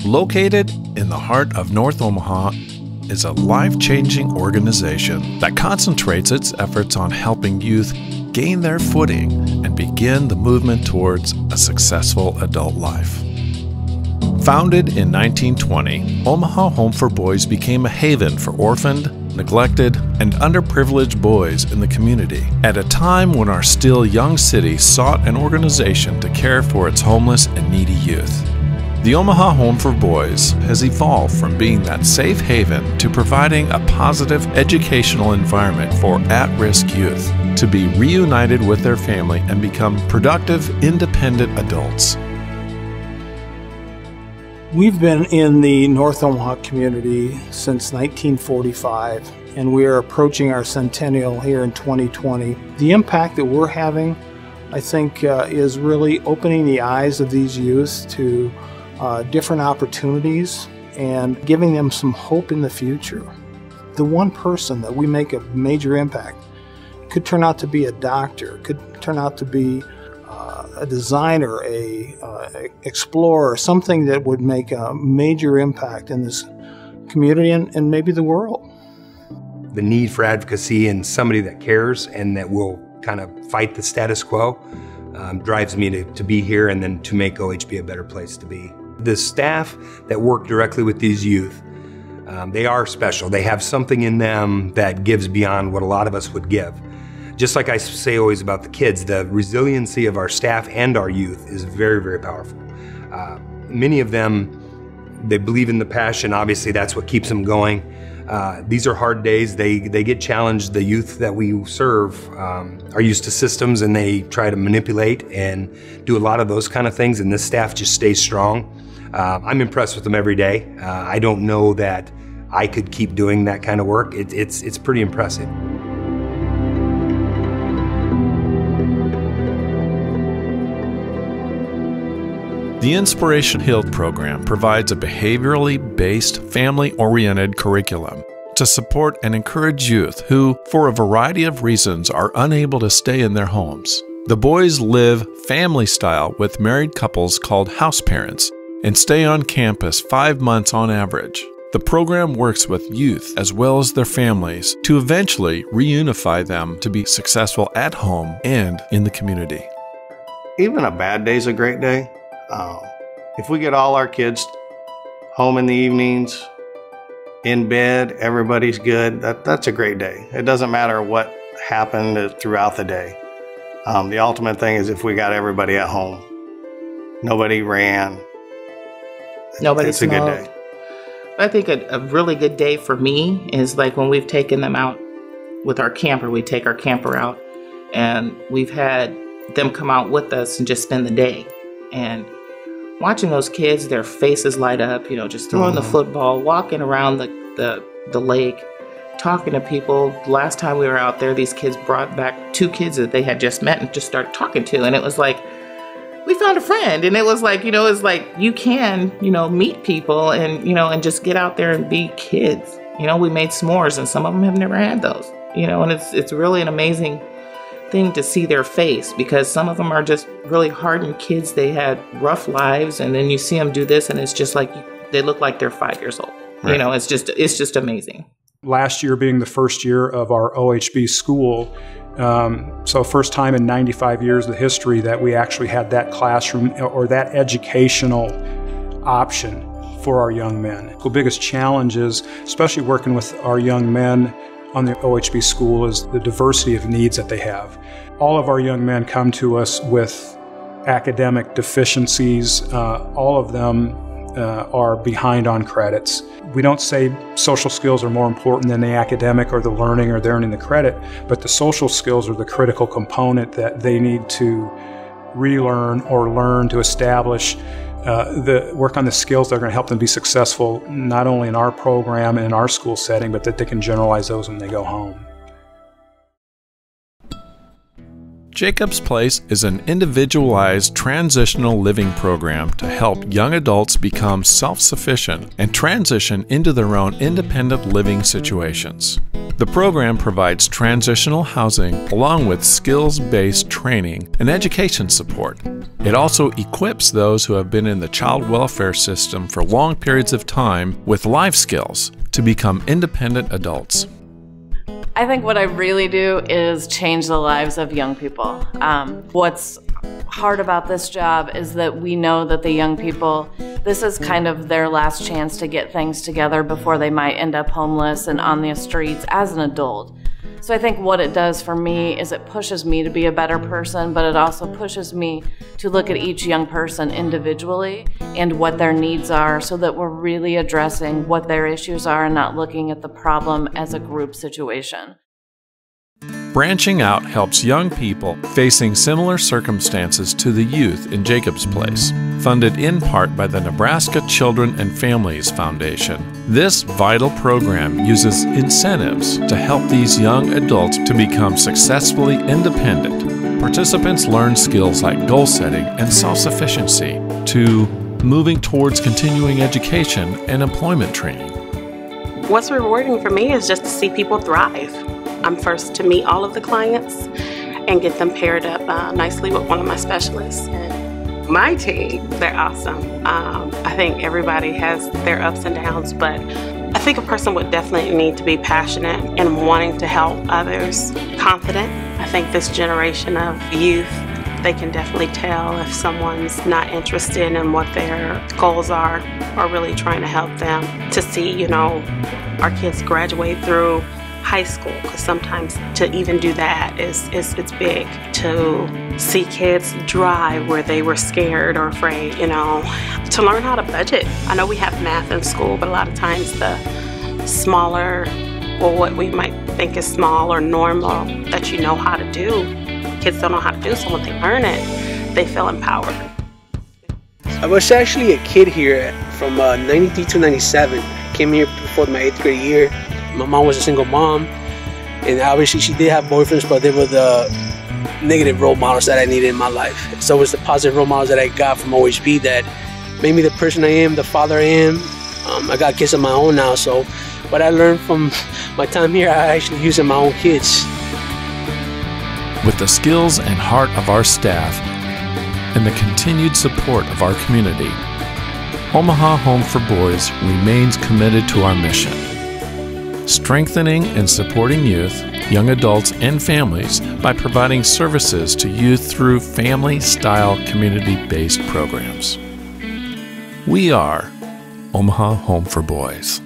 Located in the heart of North Omaha is a life-changing organization that concentrates its efforts on helping youth gain their footing and begin the movement towards a successful adult life. Founded in 1920, Omaha Home for Boys became a haven for orphaned, neglected, and underprivileged boys in the community at a time when our still young city sought an organization to care for its homeless and needy youth. The Omaha Home for Boys has evolved from being that safe haven to providing a positive educational environment for at-risk youth to be reunited with their family and become productive, independent adults. We've been in the North Omaha community since 1945, and we are approaching our centennial here in 2020. The impact that we're having, I think, is really opening the eyes of these youth to different opportunities and giving them some hope in the future. The one person that we make a major impact could turn out to be a doctor, could turn out to be a designer, a explorer, something that would make a major impact in this community and maybe the world. The need for advocacy and somebody that cares and that will kind of fight the status quo drives me to be here and then to make OHP a better place to be. The staff that work directly with these youth, they are special. They have something in them that gives beyond what a lot of us would give. Just like I say always about the kids, the resiliency of our staff and our youth is very, very powerful. Many of them, they believe in the passion. Obviously, that's what keeps them going. These are hard days. They get challenged. The youth that we serve are used to systems, and they try to manipulate and do a lot of those kind of things, and this staff just stays strong. I'm impressed with them every day. I don't know that I could keep doing that kind of work. It's pretty impressive. The Inspiration Hilde program provides a behaviorally based, family-oriented curriculum to support and encourage youth who, for a variety of reasons, are unable to stay in their homes. The boys live family style with married couples called house parents and stay on campus 5 months on average. The program works with youth as well as their families to eventually reunify them to be successful at home and in the community. Even a bad day is a great day. If we get all our kids home in the evenings, in bed, everybody's good, that's a great day. It doesn't matter what happened throughout the day. The ultimate thing is if we got everybody at home. Nobody ran. Nobody It's a good day. I think a really good day for me is like when we've taken them out with our camper. We take our camper out and we've had them come out with us and just spend the day. And watching those kids, their faces light up, just throwing the football, walking around the lake, talking to people. Last time we were out there, these kids brought back 2 kids that they had just met and just started talking to. And it was like, we found a friend. And it was like, it's like you can, meet people and, and just get out there and be kids. We made s'mores and some of them have never had those, and it's really an amazing thing to see their face, because some of them are just really hardened kids. They had rough lives, and then you see them do this and it's just like they look like they're 5 years old. Right. It's just amazing. Last year being the first year of our OHP school, so first time in 95 years of history that we actually had that classroom or that educational option for our young men. The biggest challenge is, especially working with our young men on the OHP school, is the diversity of needs that they have. All of our young men come to us with academic deficiencies. All of them are behind on credits. We don't say social skills are more important than the academic or the learning or the earning the credit, but the social skills are the critical component that they need to relearn or learn to establish work on the skills that are going to help them be successful, not only in our program and in our school setting, but that they can generalize those when they go home. Jacob's Place is an individualized transitional living program to help young adults become self-sufficient and transition into their own independent living situations. The program provides transitional housing along with skills-based training and education support. It also equips those who have been in the child welfare system for long periods of time with life skills to become independent adults. I think what I really do is change the lives of young people. What's hard about this job is that we know that the young people, this is kind of their last chance to get things together before they might end up homeless and on the streets as an adult. So I think what it does for me is it pushes me to be a better person, but it also pushes me to look at each young person individually and what their needs are so that we're really addressing what their issues are and not looking at the problem as a group situation. Branching out helps young people facing similar circumstances to the youth in Jacob's Place, funded in part by the Nebraska Children and Families Foundation. This vital program uses incentives to help these young adults to become successfully independent. Participants learn skills like goal setting and self-sufficiency, to moving towards continuing education and employment training. What's rewarding for me is just to see people thrive. I'm first to meet all of the clients and get them paired up nicely with one of my specialists. And my team, they're awesome. I think everybody has their ups and downs, but I think a person would definitely need to be passionate and wanting to help others, confident. I think this generation of youth, they can definitely tell if someone's not interested in what their goals are or really trying to help them to see, you know, our kids graduate through high school, because sometimes to even do that it's big. To see kids drive where they were scared or afraid, you know, to learn how to budget. I know we have math in school, but a lot of times the smaller, or what we might think is small or normal that you know how to do, kids don't know how to do, so when they learn it, they feel empowered. I was actually a kid here from 93 to 97. Came here before my 8th grade year. My mom was a single mom, and obviously she did have boyfriends, but they were the negative role models that I needed in my life. So it was the positive role models that I got from OHP that made me the person I am, the father I am. I got kids of my own now, so what I learned from my time here, I actually use in my own kids. With the skills and heart of our staff and the continued support of our community, Omaha Home for Boys remains committed to our mission, strengthening and supporting youth, young adults, and families by providing services to youth through family-style community-based programs. We are Omaha Home for Boys.